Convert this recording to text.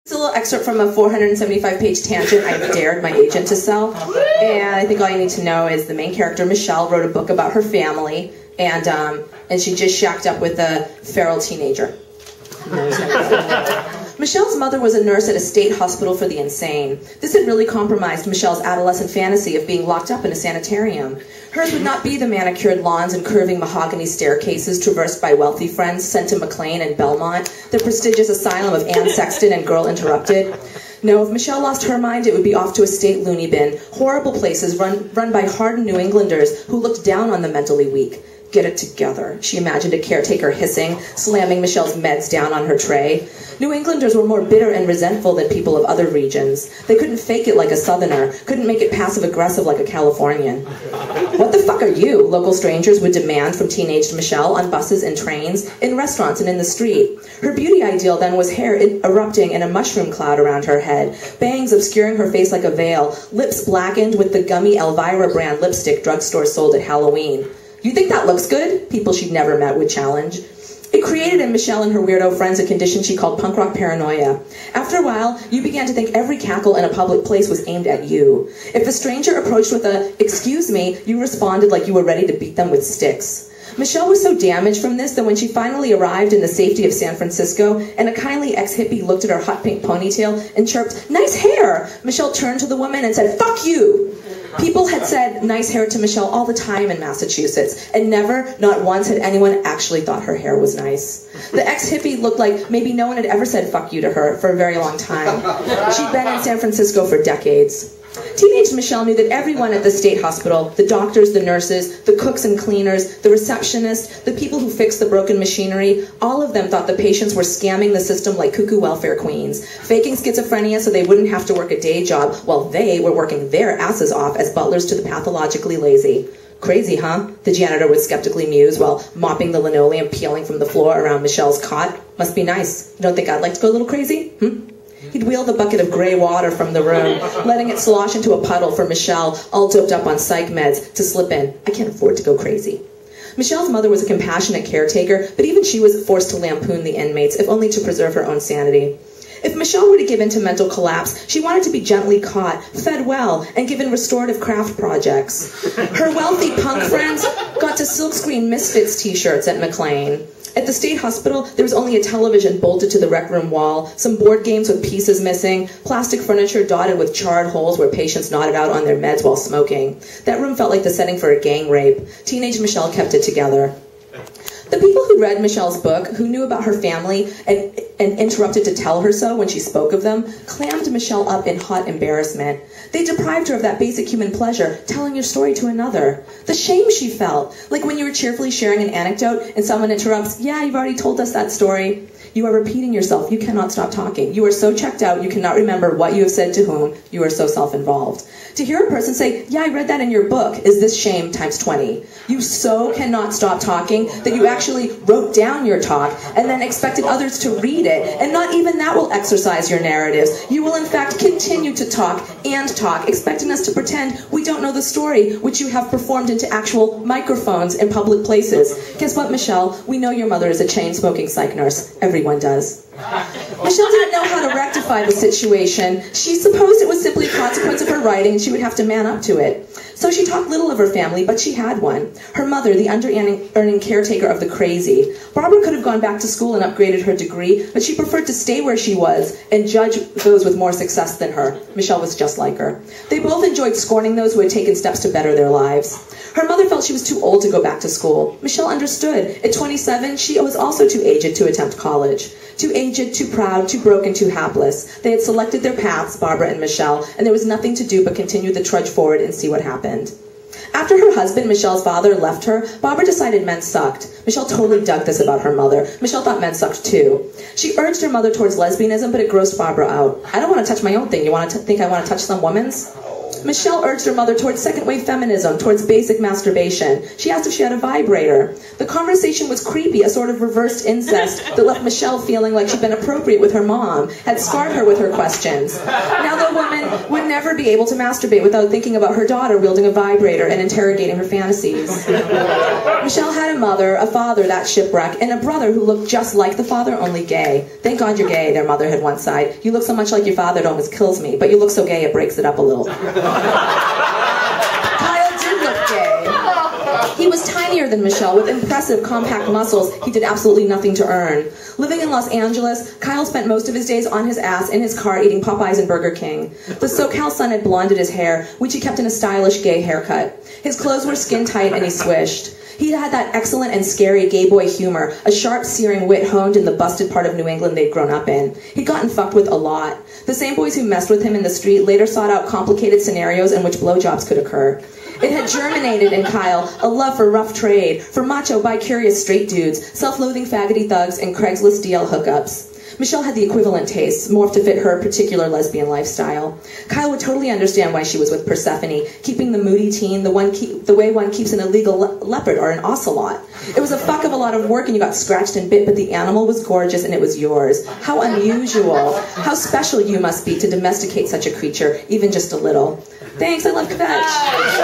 It's a little excerpt from a 475-page tangent I dared my agent to sell. And I think all you need to know is the main character, Michelle, wrote a book about her family, and she just shacked up with a feral teenager. Michelle's mother was a nurse at a state hospital for the insane. This had really compromised Michelle's adolescent fantasy of being locked up in a sanitarium. Hers would not be the manicured lawns and curving mahogany staircases traversed by wealthy friends sent to McLean and Belmont, the prestigious asylum of Anne Sexton and Girl Interrupted. No, if Michelle lost her mind, it would be off to a state loony bin, horrible places run by hardened New Englanders who looked down on the mentally weak. Get it together, she imagined a caretaker hissing, slamming Michelle's meds down on her tray. New Englanders were more bitter and resentful than people of other regions. They couldn't fake it like a Southerner, couldn't make it passive-aggressive like a Californian. What the fuck are you? Local strangers would demand from teenaged Michelle on buses and trains, in restaurants and in the street. Her beauty ideal then was hair erupting in a mushroom cloud around her head, bangs obscuring her face like a veil, lips blackened with the gummy Elvira brand lipstick drugstores sold at Halloween. You think that looks good? People she'd never met would challenge. It created in Michelle and her weirdo friends a condition she called punk rock paranoia. After a while, you began to think every cackle in a public place was aimed at you. If a stranger approached with a, "Excuse me," you responded like you were ready to beat them with sticks. Michelle was so damaged from this that when she finally arrived in the safety of San Francisco and a kindly ex-hippie looked at her hot pink ponytail and chirped, "Nice hair," Michelle turned to the woman and said, "Fuck you." People had said nice hair to Michelle all the time in Massachusetts, and never, not once, had anyone actually thought her hair was nice. The ex-hippie looked like maybe no one had ever said fuck you to her for a very long time. She'd been in San Francisco for decades. Teenage Michelle knew that everyone at the state hospital, the doctors, the nurses, the cooks and cleaners, the receptionists, the people who fixed the broken machinery, all of them thought the patients were scamming the system like cuckoo welfare queens, faking schizophrenia so they wouldn't have to work a day job while they were working their asses off as butlers to the pathologically lazy. Crazy, huh? The janitor would skeptically muse while mopping the linoleum peeling from the floor around Michelle's cot. Must be nice. You don't think I'd like to go a little crazy? He'd wheel the bucket of gray water from the room, letting it slosh into a puddle for Michelle, all doped up on psych meds, to slip in. I can't afford to go crazy. Michelle's mother was a compassionate caretaker, but even she was forced to lampoon the inmates, if only to preserve her own sanity. If Michelle were to give in to mental collapse, she wanted to be gently caught, fed well, and given restorative craft projects. Her wealthy punk friends got to silkscreen Misfits t-shirts at McLean. At the state hospital, there was only a television bolted to the rec room wall, some board games with pieces missing, plastic furniture dotted with charred holes where patients nodded out on their meds while smoking. That room felt like the setting for a gang rape. Teenage Michelle kept it together. The people who read Michelle's book, who knew about her family and interrupted to tell her so when she spoke of them, clammed Michelle up in hot embarrassment. They deprived her of that basic human pleasure, telling your story to another. The shame she felt, like when you were cheerfully sharing an anecdote and someone interrupts, "Yeah, you've already told us that story." You are repeating yourself. You cannot stop talking. You are so checked out, you cannot remember what you have said to whom. You are so self-involved. To hear a person say, "Yeah, I read that in your book," is this shame times 20. You so cannot stop talking that you actually wrote down your talk and then expected others to read it, and not even that will exercise your narratives. You will in fact continue to talk and talk, expecting us to pretend we don't know the story, which you have performed into actual microphones in public places. Guess what, Michelle? We know your mother is a chain-smoking psych nurse. Everyone does. Michelle didn't know how to rectify the situation. She supposed it was simply a consequence of her writing and she would have to man up to it. So she talked little of her family, but she had one. Her mother, the under-earning caretaker of the crazy. Barbara could have gone back to school and upgraded her degree, but she preferred to stay where she was and judge those with more success than her. Michelle was just like her. They both enjoyed scorning those who had taken steps to better their lives. Her mother felt she was too old to go back to school. Michelle understood. At 27, she was also too aged to attempt college. Too aged, too proud, too broken, too hapless. They had selected their paths, Barbara and Michelle, and there was nothing to do but continue the trudge forward and see what happened. After her husband, Michelle's father, left her, Barbara decided men sucked. Michelle totally dug this about her mother. Michelle thought men sucked too. She urged her mother towards lesbianism, but it grossed Barbara out. I don't want to touch my own thing. You want to think I want to touch some woman's? Michelle urged her mother towards second-wave feminism, towards basic masturbation. She asked if she had a vibrator. The conversation was creepy, a sort of reversed incest that left Michelle feeling like she'd been appropriate with her mom, had scarred her with her questions. Now the woman would never be able to masturbate without thinking about her daughter wielding a vibrator and interrogating her fantasies. Michelle had a mother, a father, that shipwreck, and a brother who looked just like the father, only gay. Thank God you're gay, their mother had once sighed. You look so much like your father, it almost kills me, but you look so gay it breaks it up a little. Kyle did look gay. He was tinier than Michelle, with impressive, compact muscles he did absolutely nothing to earn. Living in Los Angeles, Kyle spent most of his days on his ass in his car eating Popeyes and Burger King. The SoCal sun had blonded his hair, which he kept in a stylish gay haircut. His clothes were skin tight and he swished. He had that excellent and scary gay boy humor, a sharp, searing wit honed in the busted part of New England they'd grown up in. He'd gotten fucked with a lot. The same boys who messed with him in the street later sought out complicated scenarios in which blowjobs could occur. It had germinated in Kyle a love for rough trade, for macho, bi-curious straight dudes, self-loathing faggoty thugs, and Craigslist DL hookups. Michelle had the equivalent tastes, morphed to fit her particular lesbian lifestyle. Kyle would totally understand why she was with Persephone, keeping the moody teen the way one keeps an illegal leopard or an ocelot. It was a fuck of a lot of work and you got scratched and bit, but the animal was gorgeous and it was yours. How unusual. How special you must be to domesticate such a creature, even just a little. Thanks, I love kvetch.